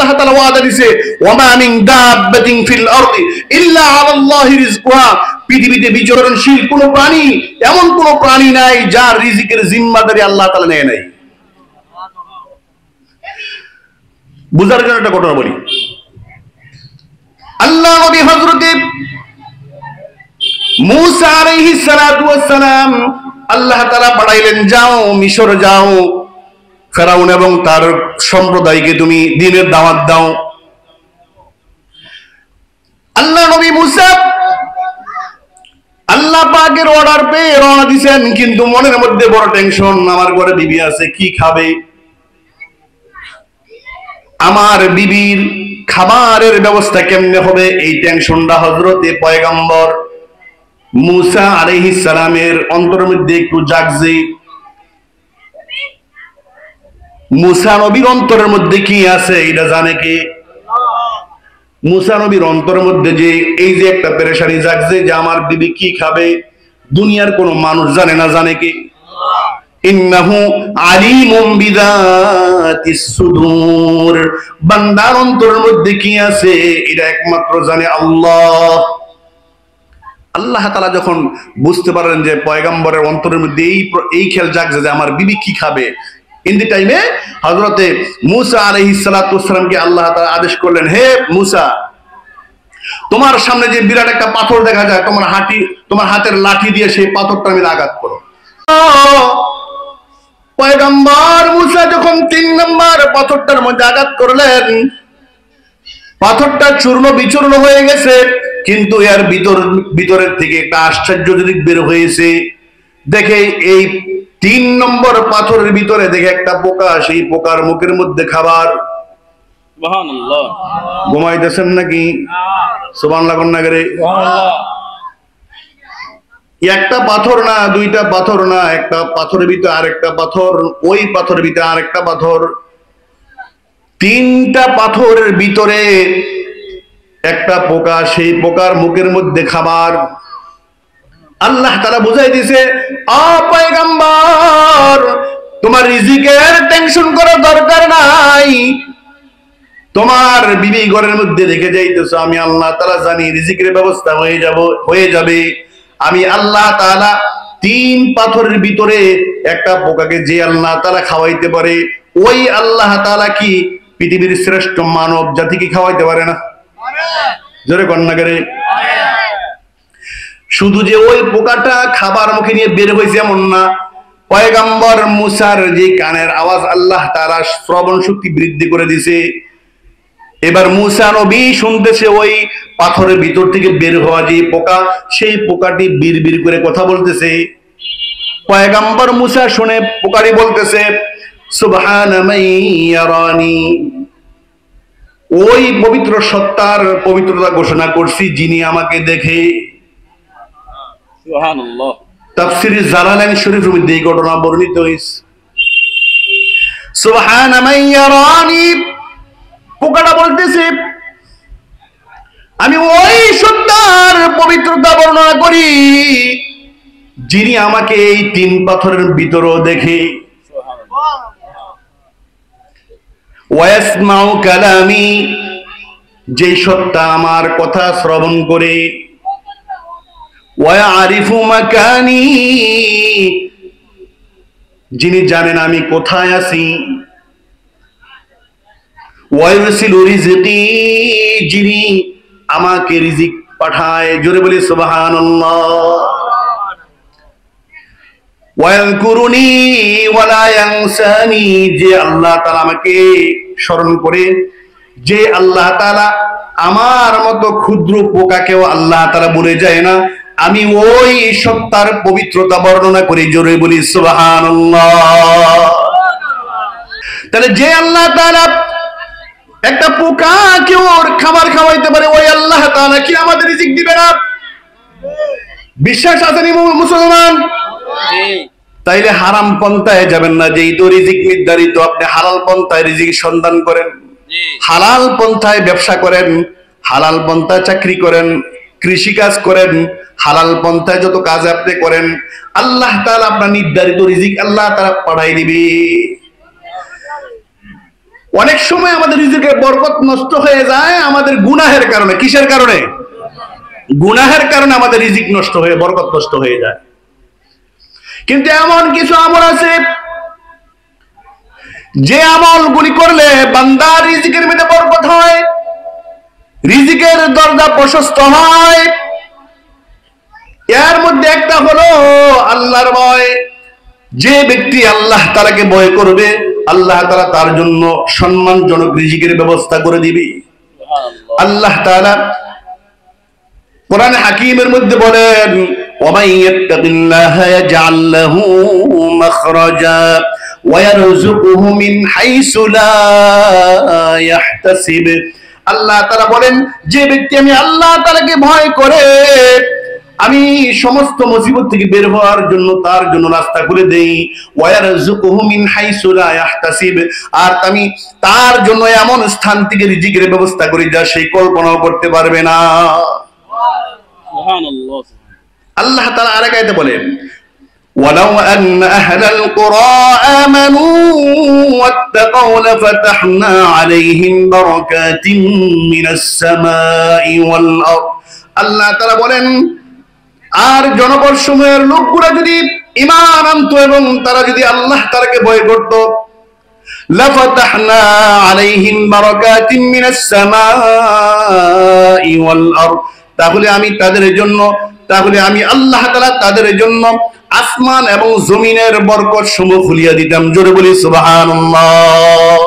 আল্লাহ তাআলা ওয়াদা দিয়েছে, ওয়ামা মিন দাব্বাতিন ফিল আরদি ইল্লা আলাল্লাহি রিজকুহা, পৃথিবীতে বিচরণশীল কোন প্রাণী, এমন কোন প্রাণী নাই যার রিজিকের জিম্মাদারি আল্লাহ তাআলা নেয় নাই। বুঝার জন্য একটা ঘটনা বলি। আল্লাহ নবী হযরতে মূসা আলাইহিস সালাতু ওয়াস সালাম আল্লাহ তাআলা পাঠাইলেন, যাও মিশর যাও, ফেরাউন এবং তার সম্প্রদায়কে তুমি দ্বীনের দাওয়াত দাও। আল্লাহ নবী মূসা আল্লাহ পাকের অর্ডার পেয়ে রওনা দিয়েছেন, কিন্তু মনের মধ্যে বড় টেনশন, আমার ঘরে বিবি আছে, কি খাবে, আমার বিবির খাবারের ব্যবস্থা কেমনে হবে, এই টেনশনটা হযরতে পয়গম্বর মূসা আলাইহিস সালামের অন্তরের মধ্যে একটু জাগছে। মূসা নবীর অন্তরের মধ্যে কি আছে এটা জানে কে? মূসা নবীর অন্তরের মধ্যে যে এই যে একটা পেরেশানি জাগছে যে আমার বিবি কি খাবে, দুনিয়ার কোন মানুষ জানে না, জানে কে? ইন্নাহু আলিমুম বিযাতিস সুদূর, বান্দার অন্তরের মধ্যে কি আছে এটা একমাত্র জানে আল্লাহ। আল্লাহ তাআলা যখন বুঝতে পারেন যে পয়গম্বরের অন্তরের মধ্যে এই খেয়াল জাগছে যে আমার বিবি কি খাবে, ইন দি টাইমে হযরতে মূসা আলাইহিস সালাতু ওয়াস সালামকে আল্লাহ তাআলা আদেশ করলেন, হে মূসা, তোমার সামনে যে বিরাট একটা পাথর দেখা যায়, তোমার হাতের লাঠি দিয়ে সেই পাথরটা আমি আঘাত করো। পয়গম্বর মূসা যখন 3 নম্বর পাথরটার মধ্যে আঘাত করলেন, পাথরটা চূর্ণ বিচূর্ণ হয়ে গেছে, কিন্তু এর ভিতরের থেকে একটা আশ্চর্য জিনিস বের হয়েছে। দেখে এই 3 নম্বর পাথরের ভিতরে দেখে একটা পোকা, সেই পোকার মুখের মধ্যে খাবার। সুবহানাল্লাহ, ঘুমাইতেছেন নাকি? সুবহানাল্লাহ কোন নাগরে? একটা পাথর না, দুইটা পাথর না, একটা পাথরের ভিতরে আরেকটা পাথর, ওই পাথরের ভিতরে আরেকটা পাথর, 3টা পাথরের ভিতরে একটা পোকা, সেই পোকার মুখের মধ্যে খাবার। আল্লাহ তাআলা বুঝাই দিয়েছে, ও পয়গম্বর, তোমার রিজিকের টেনশন করার দরকার নাই, তোমার বিবি ঘরের মধ্যে রেখে যাইতেছো, আমি আল্লাহ তাআলা জানি রিজিকের ব্যবস্থা হয়ে যাবে। আমি আল্লাহ তাআলা 3 পাথরের ভিতরে একটা পোকাকে যে আল্লাহ তাআলা খাওয়াইতে পারে, ওই আল্লাহ তাআলা কি পৃথিবীর শ্রেষ্ঠ মানব জাতিকে খাওয়াইতে পারে না? জোরে কন্যা করে। শুধু যে ওই পোকাটা খাবার মুখে নিয়ে বের হয়েছে এমন না, পয়গম্বর মূসার যে কানের আওয়াজ আল্লাহ তাআলা শ্রবণ শক্তি বৃদ্ধি করে দিয়েছে। এবার মূসা নবী শুনতেছে ওই পাথরের ভিতর থেকে বের হওয়া যে পোকা, সেই পোকাটি বিড়বিড় করে কথা বলতেছে। পয়গম্বর মূসা শুনে পোকাটি বলতেছে, সুবহানা মান ইয়ারানি, ওই পবিত্র সত্তার পবিত্রতা ঘোষণা করছি যিনি আমাকে দেখে। সুবহানাল্লাহ। তাফসীরে জালালাইন শরীফের মধ্যে এই ঘটনা বর্ণিত হয়েছে। সুবহানা মান ইয়ারানি, পোকাটা বলতেছে, আমি ওই সত্তার পবিত্রতা বর্ণনা করি যিনি আমাকে এই 3 পাথরের ভিতরও দেখে। ওয়াসমাউ কালামি, যে সত্তা আমার কথা শ্রবণ করে। ওয়ারিফু মাকানি, যিনি জানেন আমি কোথায় আছি। ওয়ায়ুরসিলু রিজকি, যিনি আমাকে রিজিক পাঠায়। জোরে বলি সুবহানাল্লাহ। ওয়াযকুরুনি ওয়ালা ইয়ানসানি, যে আল্লাহ তাআলা আমাকে স্মরণ করে, যে আল্লাহ তাআলা আমার মতো ক্ষুদ্র পোকাকেও আল্লাহ তাআলা বলে যায় না, আমি ওই সত্তার পবিত্রতা বর্ণনা করি। জোরে বলি সুবহানাল্লাহ। তাহলে যে আল্লাহ তাআলা একটা পোকাকে ওর খাবার খাওয়াইতে পারে, ওই আল্লাহ তাআলা কি আমাদের রিজিক দিবে না? বিশ্বাস আছে নি মুসলমান? তাইলে হারাম পন্থায় যাবেন না, যেই তো রিজিক নির্ধারিত, আপনি হালাল পন্থায় রিজিক সন্ধান করেন, হালাল পন্থায় ব্যবসা করেন, হালাল পন্থায় চাকরি করেন, কৃষি কাজ করেন, হালাল পন্থায় যত কাজ আপনি করেন, আল্লাহ তাআলা আপনার নির্ধারিত রিজিক আল্লাহ তাআলা পাঠাই দিবে। অনেক সময় আমাদের রিজিকের বরকত নষ্ট হয়ে যায় আমাদের গুনাহের কারণে। কিসের কারণে? গুনাহের কারণে আমাদের রিজিক নষ্ট হয়ে, বরকত নষ্ট হয়ে যায়। কিন্তু এমন কিছু আমল আছে যে আমলগুলি করলে বান্দার রিজিকের মধ্যে বরকত হয়, রিজিকের দরজা প্রশস্ত হয়। এর মধ্যে একটা হলো আল্লাহর ভয়। যে ব্যক্তি আল্লাহ তাআলাকে ভয় করবে, আল্লাহ তাআলা তার জন্য সম্মানজনক রিজিকের ব্যবস্থা করে দিবে। আল্লাহ তাআলা কোরআন হাকিমের মধ্যে বলেন, ওয়ামান ইয়াত্তাকিল্লাহা ইয়াজআল লাহু মাখরাজা ওয়া ইয়ারযুকুহু মিন হাইসু লা ইয়াহতাসিব। আল্লাহ তাআলা বলেন, যে ব্যক্তি আমি আল্লাহ তাআলাকে ভয় করে আমি সমস্ত মুসিবত থেকে বের হওয়ার জন্য তার জন্য রাস্তা করে দেই। ওয়া ইয়ারযুকুহু মিন হাইসু লা ইয়াহতাসিব, আর আমি তার জন্য এমন স্থান থেকে রিজিকের ব্যবস্থা করি যা সে কল্পনাও করতে পারবে না। সুবহানাল্লাহ। আল্লাহ তাআলা আরেক আয়াতে বলেন, ওয়ালাউ আন্না আহলাল কুরা আমানু ওয়াত্তাকাউ লাফাতাহনা আলাইহিম বারাকাতিন মিনাস সামাই ওয়াল আরদ। আল্লাহ তাআলা বলেন, আর জনপদ সমূহের লোকগুলা যদি ঈমান আনতো এবং তারা যদি আল্লাহ তাআলাকে ভয় করত, লাফাতাহনা আলাইহিম বারাকাতিন মিনাস সামাই ওয়াল আরদ, তাহলে আমি আল্লাহ তাআলা তাদের জন্য আসমান এবং জমিনের বরকত সমূহ খুলিয়া দিতাম। জোরে বলি সুবহানাল্লাহ।